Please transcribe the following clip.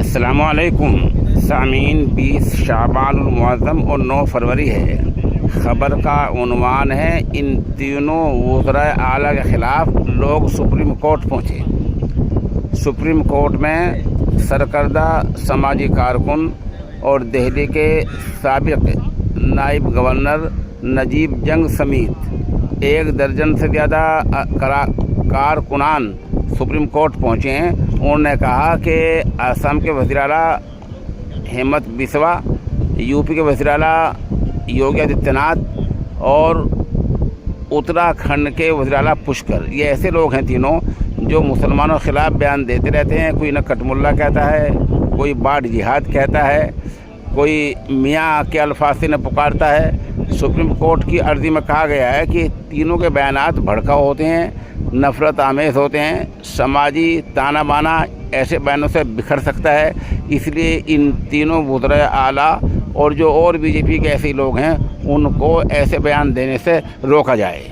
السلام علیکم سامعین، 20 شعبان المعظم اور 9 فروری ہے۔ خبر کا عنوان ہے ان تینوں وزرائے اعلیٰ کے خلاف لوگ سپریم کورٹ پہنچے۔ سپریم کورٹ میں سرکردہ سماجی کارکن اور دہلی کے سابق نائب گورنر نجیب جنگ سمیت 1 درجن سے زیادہ کارکنان سپریم کورٹ پہنچے ہیں۔ انہوں نے کہا کہ آسام کے وزیر اعلیٰ ہیمنت بسوا، یو پی کے وزیر اعلیٰ یوگی آدتیہ ناتھ اور اتراکھنڈ کے وزیر اعلیٰ پشکر، یہ ایسے لوگ ہیں تینوں جو مسلمانوں کے خلاف بیان دیتے رہتے ہیں۔ کوئی نکٹ ملا کہتا ہے، کوئی باڑ جہاد کہتا ہے، کوئی میاں کے الفاظ سے پکارتا ہے۔ سپریم کورٹ کی عرضی میں کہا گیا ہے کہ تینوں کے بیانات بھڑکاؤ ہوتے ہیں، نفرت آمیز ہوتے ہیں، سماجی تانا بانا ایسے بیانوں سے بکھر سکتا ہے۔ اس لیے ان تینوں وزرائے اعلیٰ اور جو اور بی جے پی کے ایسے لوگ ہیں ان کو ایسے بیان دینے سے روکا جائے۔